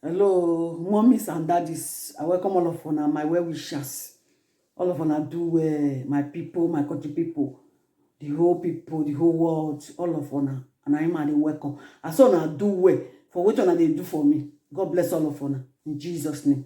Hello, mummies and daddies. I welcome all of una, my well wishers. All of una do well, my people, my country people, the whole world, all of una. And I am a welcome. I saw una do well for what una they do for me. God bless all of una. In Jesus' name.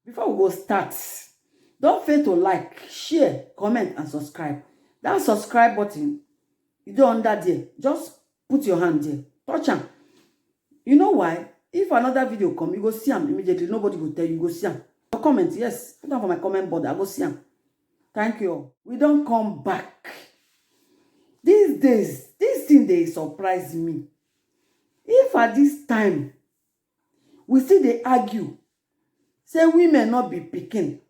Before we go start, don't fail to like, share, comment, and subscribe. That subscribe button, you do under there. Just put your hand there. Touch am. You know why? If another video come, you go see am immediately. Nobody will tell you. You go see am. Your comment, yes. Put am for my comment board. I go see am. Thank you. We don't come back. These days, this thing they surprise me. If at this time, we see they argue, say women not be picking,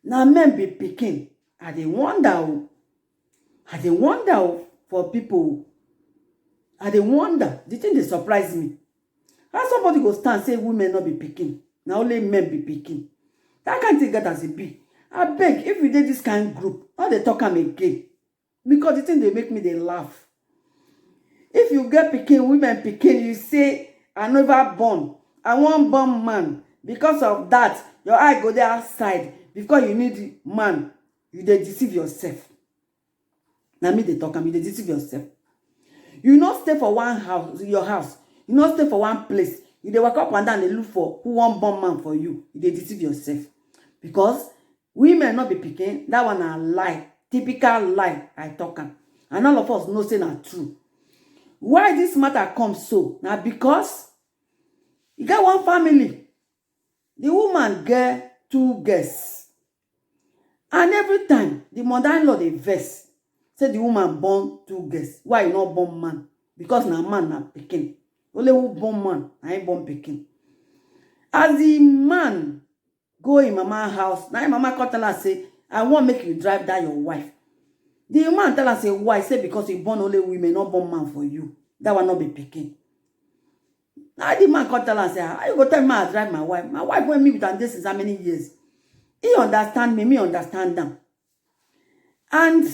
now men be picking. I dey wonder for people. I dey wonder. The thing they surprise me. How somebody go stand say women not be picking, now only men be picking. That can't take that as a be. I beg, if we did this kind of group, how they talk am again? Because the thing they make me they laugh. If you get picking, women picking, you say, I never born. I want born man. Because of that, your eye go there outside. Because you need man, you dey deceive yourself. Now me they talk, and you dey deceive yourself. You not stay for one house, your house. You not stay for one place. You dey walk up and down, they look for who want born man for you. You dey deceive yourself. Because women not be picking, that one a lie. Typical lie, I talk am. And all of us know say na true. Why this matter comes so? Now because you get one family. The woman get 2 girls. And every time, the mother-in-law dey vex. Say the woman born 2 girls. Why you not born man? Because na man na pikin. Only who born man, I ain't born pikin. As the man go in mama house, now mama come tell her say, I want make you drive that your wife. The man tell her say, why? Say because you born only women, not born man for you. That one not be pikin. Now the man come tell her say, how you go tell me I drive my wife? My wife went me with her this since how many years? He understand me, me understand them. And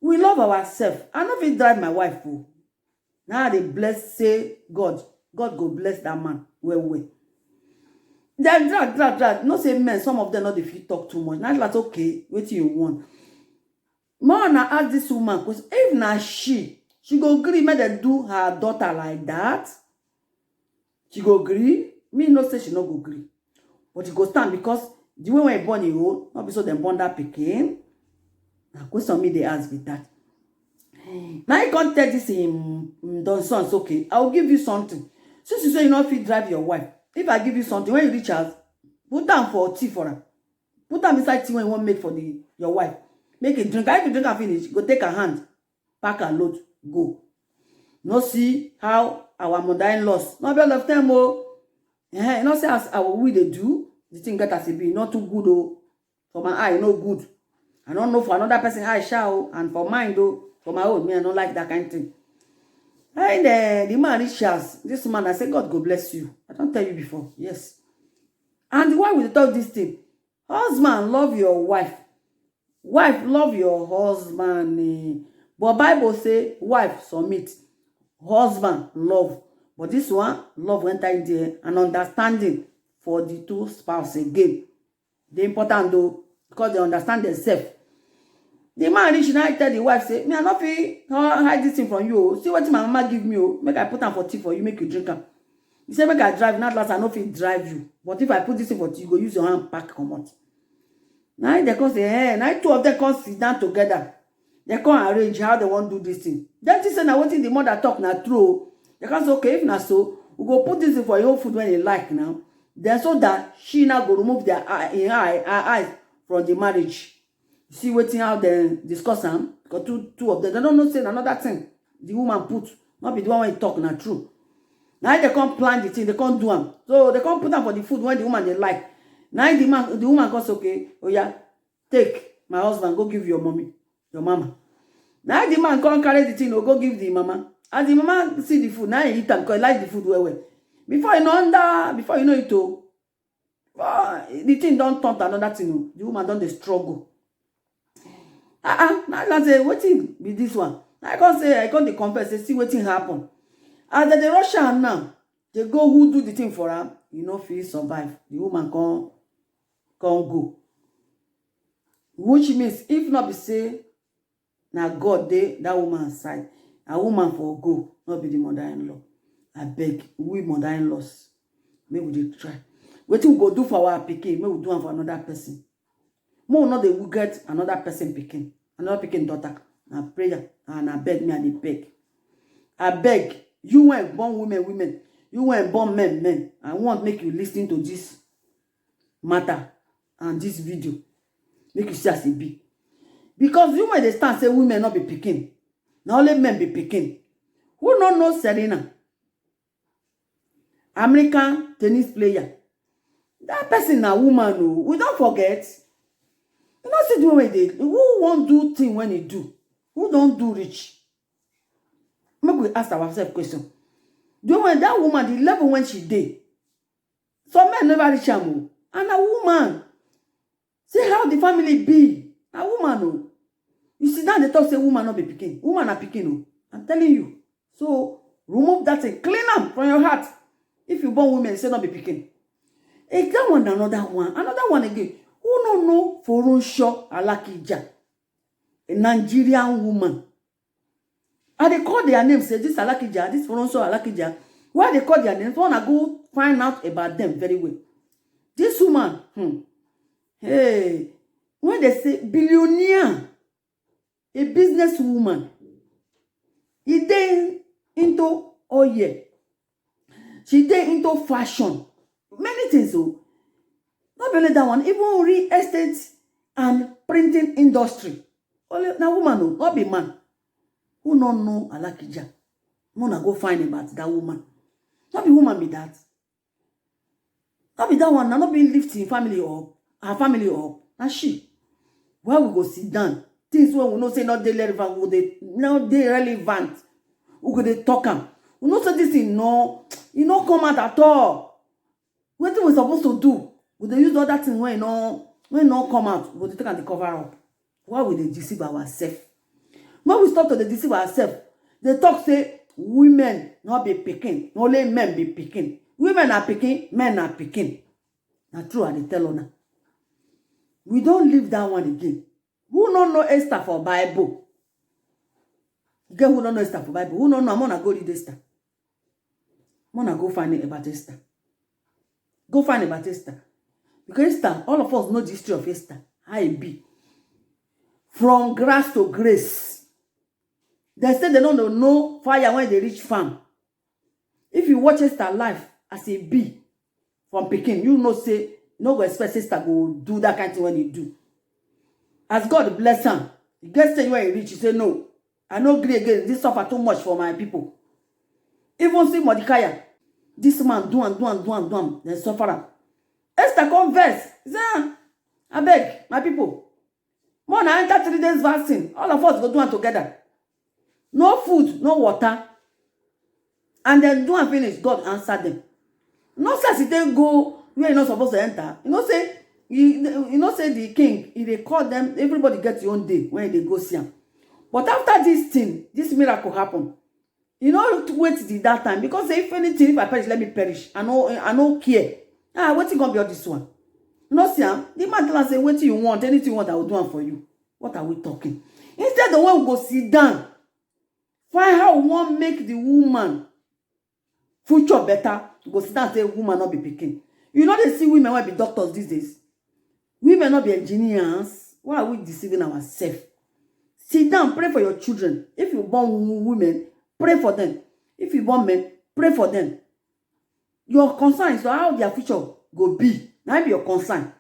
we love ourselves. I no fit drive my wife. Oh. Now they bless, say God. God go bless that man. Well. They drag. No say men, some of them not if you talk too much. Now that's okay. What you want? More na ask this woman, because if na she go agree make them do her daughter like that. She go agree. Me no say she no go agree. But she go stand because the way when you born you old, not be so them born that pikin. Now question me they ask with that. Now you can't tell this him done sons, okay. I will give you something. Since you say you not fit drive your wife, if I give you something, when you reach out, put down for tea for her. Put them inside tea when you want make for your wife. Make it drink. If you drink and finish, go take her hand, pack her load, go. No see how our mother-in-laws, not be of them, oh. You know, say as our we they do, the thing get as it be, not too good, oh. For my eye, no good. I don't know for another person eye shall, and for mine, though, for my own, me, I don't like that kind of thing. And the man reach us, this man, I say, God go bless you. I don't tell you before, yes. And why would you talk this thing? Husband, love your wife. Wife, love your husband. But Bible say, wife, submit. Husband, love. But this one, love went in there and understanding for the 2 spouses again. They important though, because they understand themselves. The man reach now tell the wife, say, me I not fit hide this thing from you. See what my mama give me, make I put them for tea for you, make you drink them. You say, make I drive, not last I not fit drive you. But if I put this thing for tea, you go use your hand pack come out. Now they come say, hey, now 2 of them come sit down together. They come arrange how they want to do this thing. Then she say, now what the mother talk now true. They can say, okay, if not so, we go put this thing for your food when you like now. Then so that she now go remove her eyes from the marriage. See waiting how they discuss them. Because two of them, they don't know say another thing. The woman put, not be the one when you talk now true. Now they can't plan the thing, they can't do them. So they can't put them for the food when the woman they like. Now the woman goes, okay, oh yeah, take my husband, go give your mommy, your mama. Now the man can't carry the thing, or go give the mama. As the mama see the food, now he eat them because he like the food well. Before you know it, the thing don't turn to another thing. The woman don't they struggle. Now say wetin be this one. I can't say I can't confess. Say see wetin happen. As they rush am now, they go who do the thing for am. You know, fit survive. The woman can't go. Which means if not be say na God dey that woman side, a woman for go, not be the mother-in-law. I beg, we mother-in-laws, make we dey try. Wetin we go do for our pikin, make we do am for another person. Make we not dey get another person pikin, another pikin daughter. Na prayer and I beg me and dey beg. I beg you when born women, you when born men. I want make you listen to this matter and this video. Make you see as it be. Because you when they stand say women not be pikin. Now only men be pikin. Who don't know Serena? American tennis player. That person a woman. Oh. We don't forget. You know see the way they who won't do thing when he do? Who don't do rich? Make we ask ourselves question. Do when that woman the level when she did? Some men never reach am. And a woman. See how the family be. A woman. Oh. You see now they talk say woman not be pikin. Woman are pikin. Oh. I'm telling you. So remove that thing. Clean them from your heart. If you born women, say not be pikin. Hey, that one, another one again. Who don't know Foronsho Alakija? A Nigerian woman. And they call their name, say this Alakija, this Foronsho Alakija. Why they call their names? I want to go find out about them very well. This woman, hey, when they say billionaire, a business woman, he dey into oil. She dey into fashion. Many things. So, not only that one, even real estate and printing industry. Only na woman, no, not be man. Who don't know Alakija? Wanna go find about that woman. Not be woman be that. Not be that one. Not be lifting family up. Her family up. And she. Where we go sit down. Things when we know say not they relevant. Not they relevant. We go they talk am. We know say this thing no. You no come out at all. What we supposed to do? We they use all that thing when no come out. We they take and cover up. Why would they deceive ourselves? When we start to deceive ourselves, they talk say women not be picking, only men be picking. Women are picking, men are picking. Now true, I they tell her. We don't leave that one again. Who don't know Esther for Bible? Again, who don't know Esther for Bible? Who don't know? I'm gonna go read Esther. I'm gonna go find it about Esther. Go find about Esther. Because Esther, all of us know the history of Esther. How it be. From grass to grace. They say they don't know fire when they reach farm. If you watch Esther life as a bee from Peking, you know say, you no go expect Esther go do that kind of thing when you do. As God bless him, he gets to where he reach, he say, no, I no agree again. This suffer too much for my people. Even see Mordecai, this man do, then suffer. Esther converse. He say, I beg, my people. More than enter 3 days fasting. All of us go do it together. No food, no water. And then do and finish. God answer them. No sense if they go where you're not supposed to enter. You know say the king, if they call them, everybody gets your own day when they go see him. But after this thing, this miracle happen. You know wait till that time. Because if anything, if I perish, let me perish. I no care. What's gonna be all this one? You know, see, the man tell us say, what you want, anything you want, I will do it for you. What are we talking? Instead, the one go sit down, find how we want make the woman future better. Go sit down and say, woman not be picking. You know, they see women will be doctors these days. Women not be engineers. Why are we deceiving ourselves? Sit down, pray for your children. If you born women, pray for them. If you born men, pray for them. Your concern is how their future go be. Now be your concern.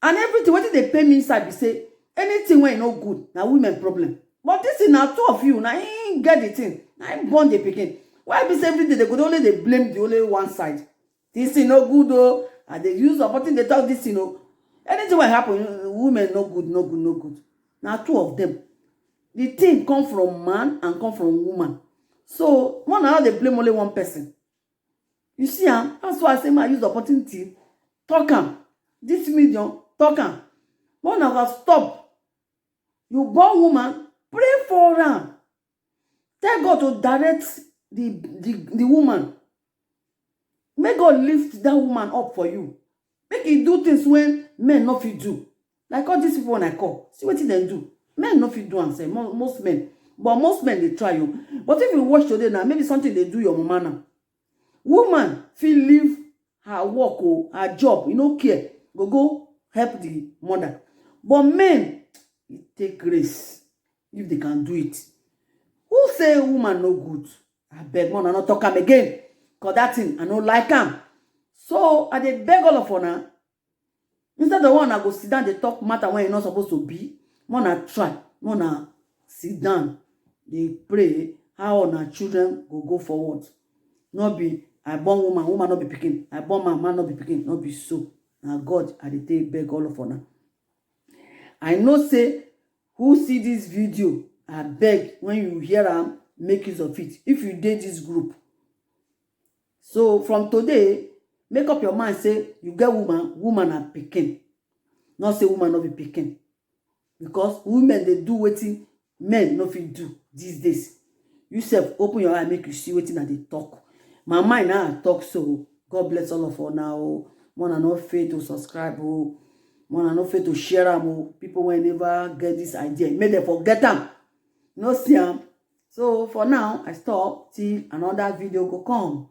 And everything, what they pay me inside, be say, anything when no good, now women problem. But this is now two of you, now ain't get the thing. Now I born the picking. Why be say everything they could only they blame the only one side? This is no good though. And they use opportunity, they talk this, you know. Anything will happen, women no good. Now two of them. The thing come from man and come from woman. So one now they blame only one person. You see, that's why I say I use the opportunity. Talk am. This medium, talk am. One of us stop. You born woman, pray for am. Tell God to direct the woman. Make God lift that woman up for you. Make e do things when men no fit do. Like all these people when I call, see wetin dem do. Men no fit do am say most men. But most men dey try you. But if you watch today now, maybe something they do your mama now. Woman fit leave her work or her job, you no care. Go help the mother. But men, it take grace if they can do it. Who say woman no good? I beg man, I not talk am again. Cause that thing, I no like am. So I dey beg all of una. Instead of one I go sit down, they talk matter when you're not supposed to be. Wanna try, wanna sit down, they pray how our children go forward. Not be I born woman, woman not be picking. I born man, man not be picking. Not be so. Now God, I dey take beg all of una. I know say who see this video, I beg when you hear am, make use of it. If you did this group. So from today, make up your mind, say you get woman are picking. Not say woman not be picking. Because women, they do wetin men no fit do these days. You self open your eye, make you see wetin that they talk. My mind now I talk so. God bless all of us now. One and not fail to subscribe. One and not fail to share them. People will never get this idea. Make them forget them. No see them. So for now, I stop till another video go come.